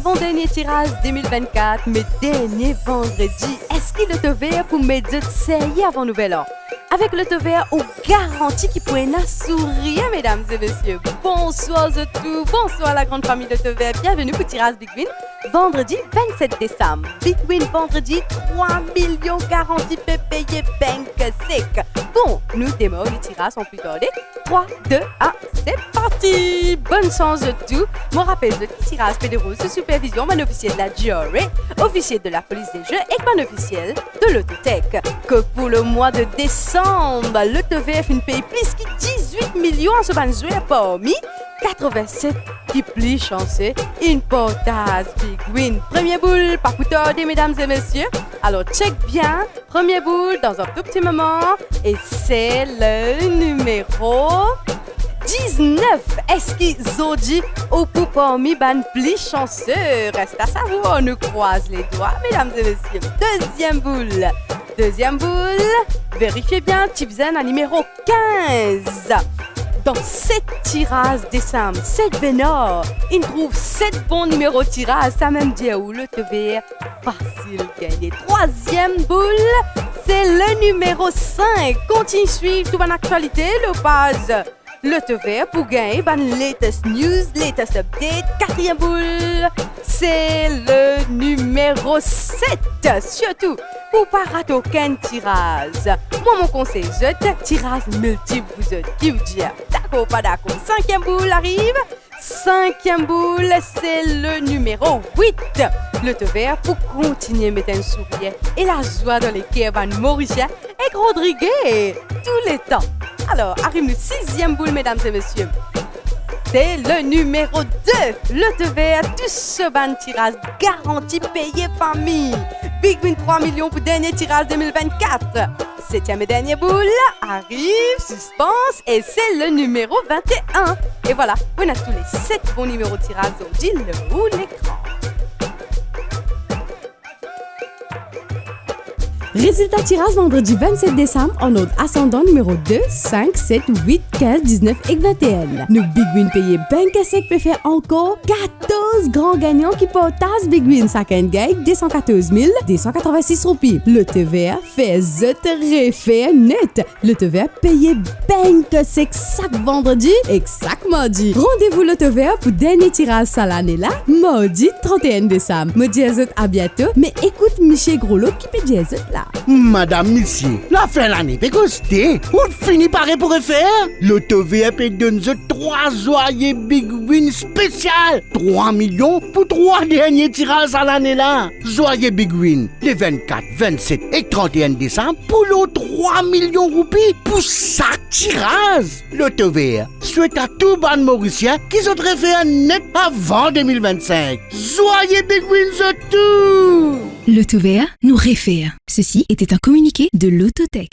avant-dernier tirage 2024, mais dernier vendredi. Est-ce qu'il est vert pour mettre de série avant Nouvel An? Avec le vert aux garanties qui pourrait nous sourire, mesdames et messieurs. Bonsoir à tous, bonsoir à la grande famille de vert. Bienvenue pour tirage Big Win, vendredi 27 décembre. Big Win vendredi, 3 millions garantis payés bank sec. Bon, nous démarrons les tirages sans plus tarder. 3, 2, 1, c'est parti! Bonne chance de tout. Mon rappel de tirage fédéraux sous supervision, mon officier de la jury, officier de la police des jeux et mon officiel de l'autotech. Que pour le mois de décembre, l'AutoVF une paye plus que 18 millions en se jouer parmi 87 qui plus chanceux, une portage Big Win. Premier boule, pas pour tarder, mesdames et messieurs. Alors, check bien. Premier boule dans un tout petit moment. Et c'est le numéro 19. Est-ce qu'ils ont dit au pou parmi ban plus chanceux? Reste à savoir, on nous croise les doigts, mesdames et messieurs. Deuxième boule. Deuxième boule. Vérifiez bien, Tipzen à numéro 15. Dans 7 tirages décembre, 7 Bénard, il trouve 7 bons numéros de tirage. Ça même dit où le TV facile gagner. Troisième boule, c'est le numéro 5. Continue à suivre toute mon actualité, le base. Le TV pour gagner ban latest news, latest update. Quatrième boule, c'est le numéro 7. Surtout, pour pas rater aucun tirage. Moi, mon conseil, je tirage multiple, vous êtes qui vous dit d'accord, pas d'accord. Cinquième boule arrive. Cinquième boule, c'est le numéro 8. Le vert pour continuer à mettre un sourire et la joie dans les cœurs de Mauricia et Rodriguez tous les temps. Alors, arrive le sixième boule, mesdames et messieurs. C'est le numéro 2. Le vert, tout ce ban tirage garanti payé famille. Big Win 3 millions pour dernier tirage 2024. Septième et dernier boule arrive, suspense, et c'est le numéro 21. Et voilà, on a tous les 7 bons numéros de tirage aujourd'hui, le haut de l'écran. Résultat tirage vendredi 27 décembre en ordre ascendant numéro 2, 5, 7, 8, 15, 19 et 21. Nous Big Win payé banque sec peut faire encore 14 grands gagnants qui portent Big Win sac and gag 214 286 roupies. Le TVA fait refaire net. Le TVA payé banque sec chaque vendredi et chaque mardi. Rendez-vous le TVA pour dernier tirage ça l'année là, mardi 31 décembre. Me dis à bientôt, mais écoute Michel Groslo qui peut dire là. Madame, monsieur, la fin de l'année peut coster. On finit par pour refaire. L'AutoVF donne 3 joyeux Big Win spécial. 3 millions pour 3 derniers tirages à l'année là. Joyeux Big Win, les 24, 27 et 31 décembre pour l'autre 3 millions de roupies pour chaque tirage. L'AutoVF souhaite à tout ban Mauricien qui sont refaire net avant 2025. Joyeux Big Win de tout. L'AutoVR nous réfère. Ceci était un communiqué de l'Autotech.